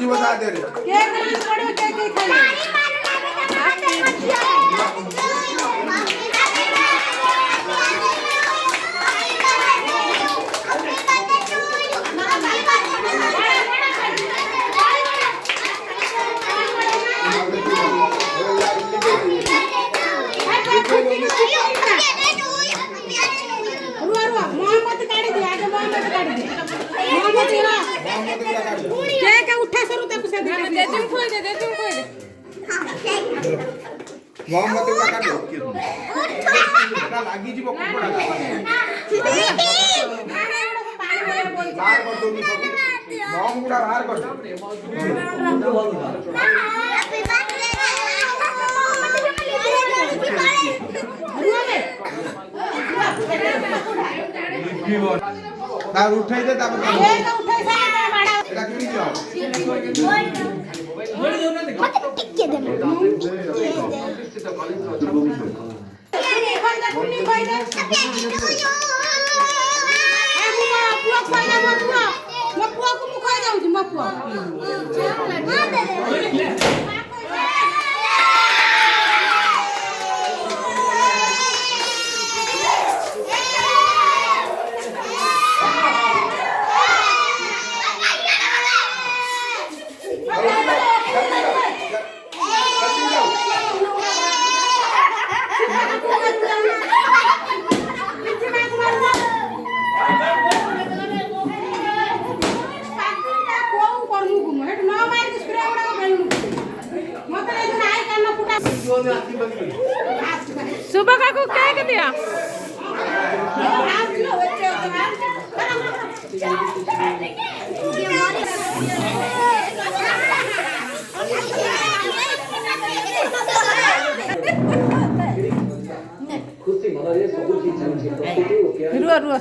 ଯିବ ତା ଦେହରେ उठा सरू मोहम्मद का काटो एटा लागी जीव कुकुडा बाहर कर दो सब मोहम गुडा बाहर कर दो ना उठाई दे तापर उठाई सा बाड़ा एटा किनी जाओ मत टिके दे सुबह का को केक दिया रुआ रुआ